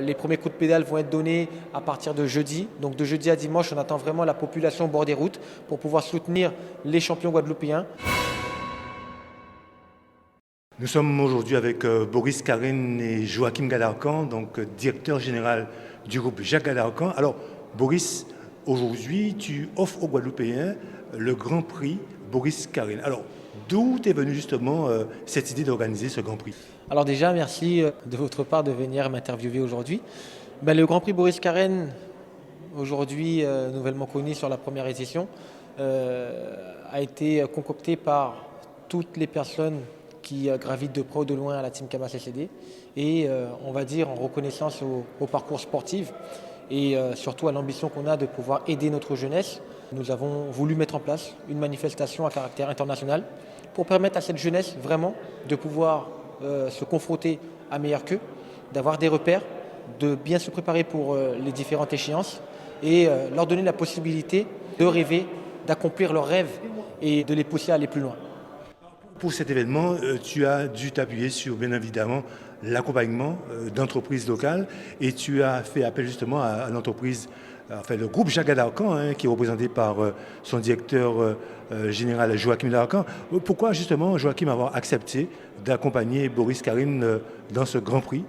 Les premiers coups de pédale vont être donnés à partir de jeudi. Donc de jeudi à dimanche, on attend vraiment la population au bord des routes pour pouvoir soutenir les champions guadeloupéens. Nous sommes aujourd'hui avec Boris Carène et Joachim Gadarcan, donc directeur général du groupe Jacques Gadarcan. Alors Boris, aujourd'hui tu offres aux Guadeloupéens le Grand Prix Boris Carène. Alors d'où est venue justement cette idée d'organiser ce Grand Prix? Alors déjà, merci de votre part de venir m'interviewer aujourd'hui. Le Grand Prix Boris Carène, aujourd'hui nouvellement connu sur la première édition, a été concocté par toutes les personnes qui gravitent de près ou de loin à la Team Kama CCD et on va dire en reconnaissance au parcours sportif et surtout à l'ambition qu'on a de pouvoir aider notre jeunesse. Nous avons voulu mettre en place une manifestation à caractère international pour permettre à cette jeunesse vraiment de pouvoir se confronter à meilleur qu'eux, d'avoir des repères, de bien se préparer pour les différentes échéances et leur donner la possibilité de rêver, d'accomplir leurs rêves et de les pousser à aller plus loin. Pour cet événement, tu as dû t'appuyer sur, bien évidemment, l'accompagnement d'entreprises locales et tu as fait appel justement à l'entreprise, enfin le groupe Jacques Gadarcan, qui est représenté par son directeur général Joachim Gadarcan. Pourquoi justement Joachim avoir accepté d'accompagner Boris Carène dans ce Grand Prix?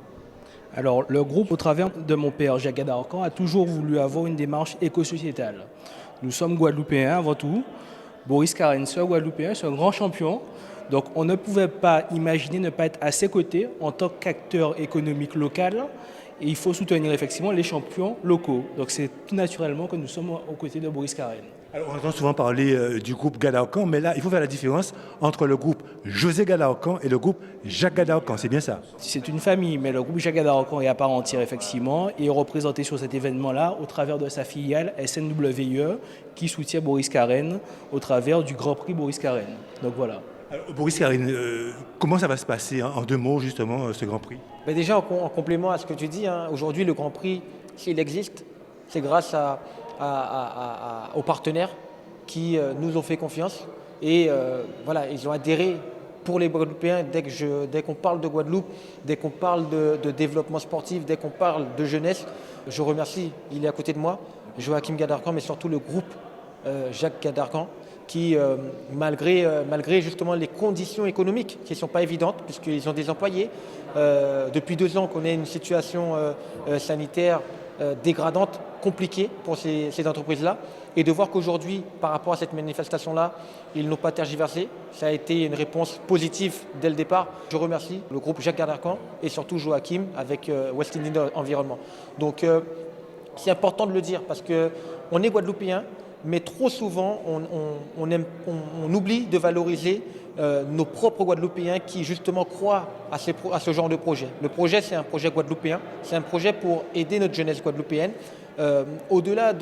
Alors, le groupe, au travers de mon père Jacques Gadarcan, a toujours voulu avoir une démarche éco-sociétale. Nous sommes Guadeloupéens avant tout. Boris Carène, c'est un Guadeloupéen, c'est un grand champion. Donc on ne pouvait pas imaginer ne pas être à ses côtés en tant qu'acteur économique local. Et il faut soutenir effectivement les champions locaux. Donc c'est tout naturellement que nous sommes aux côtés de Boris Carène. Alors on entend souvent parler du groupe Gadarcan, mais là il faut faire la différence entre le groupe José Gadarcan et le groupe Jacques Gadarcan, c'est bien ça? C'est une famille, mais le groupe Jacques Gadarcan est à part entière effectivement et est représenté sur cet événement-là au travers de sa filiale SNWIE qui soutient Boris Carène au travers du Grand Prix Boris Carène. Donc voilà. Alors, Boris Carène, comment ça va se passer en deux mots justement ce Grand Prix? Déjà en complément à ce que tu dis, aujourd'hui le Grand Prix, s'il existe, c'est grâce aux partenaires qui nous ont fait confiance et voilà, ils ont adhéré pour les Guadeloupéens. Dès qu'on parle de Guadeloupe, dès qu'on parle de développement sportif, dès qu'on parle de jeunesse, je remercie, il est à côté de moi, Joachim Gadarcan, mais surtout le groupe Jacques Gadarcan, qui, malgré justement les conditions économiques qui ne sont pas évidentes, puisqu'ils ont des employés, depuis 2 ans qu'on est une situation sanitaire dégradante, compliquée pour ces entreprises-là, et de voir qu'aujourd'hui, par rapport à cette manifestation-là, ils n'ont pas tergiversé. Ça a été une réponse positive dès le départ. Je remercie le groupe Jacques Gadarcan et surtout Joachim avec West Indian Environnement. Donc c'est important de le dire parce qu'on est guadeloupéens, mais trop souvent, on oublie de valoriser nos propres Guadeloupéens qui justement croient à ce genre de projet. Le projet, c'est un projet guadeloupéen, c'est un projet pour aider notre jeunesse guadeloupéenne. Au-delà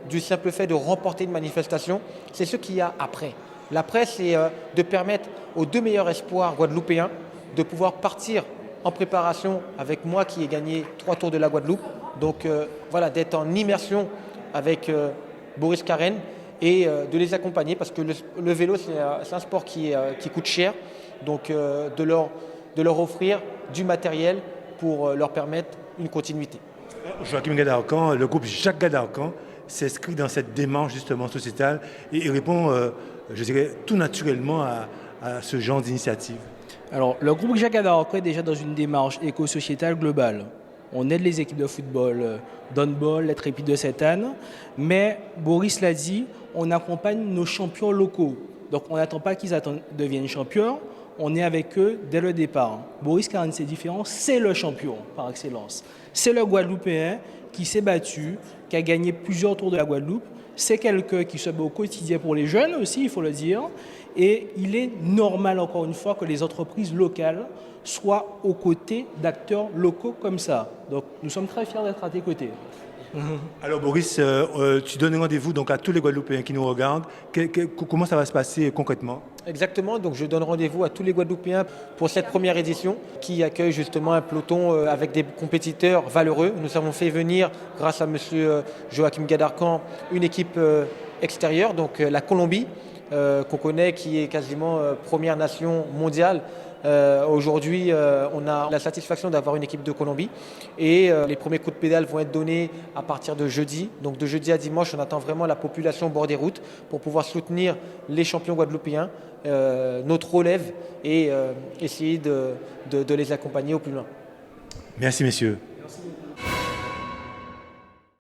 du simple fait de remporter une manifestation, c'est ce qu'il y a après. L'après, c'est de permettre aux 2 meilleurs espoirs guadeloupéens de pouvoir partir en préparation avec moi qui ai gagné 3 tours de la Guadeloupe. Donc voilà, d'être en immersion avec Boris Carène et de les accompagner parce que le vélo c'est un sport qui coûte cher, donc de leur offrir du matériel pour leur permettre une continuité. Joachim Gadarcan, le groupe Jacques Gadarcan s'inscrit dans cette démarche justement sociétale et répond, je dirais, tout naturellement à ce genre d'initiative. Alors le groupe Jacques Gadarcan est déjà dans une démarche éco-sociétale globale. On aide les équipes de football, d'handball, les Trépides de Sainte-Anne. Mais Boris l'a dit, on accompagne nos champions locaux. Donc on n'attend pas qu'ils deviennent champions, on est avec eux dès le départ. Boris Carène, c'est différent, c'est le champion par excellence. C'est le Guadeloupéen qui s'est battu, qui a gagné plusieurs tours de la Guadeloupe. C'est quelqu'un qui se bat au quotidien pour les jeunes aussi, il faut le dire. Et il est normal, encore une fois, que les entreprises locales soient aux côtés d'acteurs locaux comme ça. Donc nous sommes très fiers d'être à tes côtés. Alors Boris, tu donnes rendez-vous donc à tous les Guadeloupéens qui nous regardent. Comment ça va se passer concrètement? Exactement, donc je donne rendez-vous à tous les Guadeloupéens pour cette première édition qui accueille justement un peloton avec des compétiteurs valeureux. Nous avons fait venir, grâce à M. Joachim Gadarcan, une équipe extérieure, donc la Colombie, qu'on connaît, qui est quasiment première nation mondiale Aujourd'hui, on a la satisfaction d'avoir une équipe de Colombie et les premiers coups de pédale vont être donnés à partir de jeudi. Donc de jeudi à dimanche, on attend vraiment la population au bord des routes pour pouvoir soutenir les champions guadeloupéens, notre relève et essayer de les accompagner au plus loin. Merci, messieurs.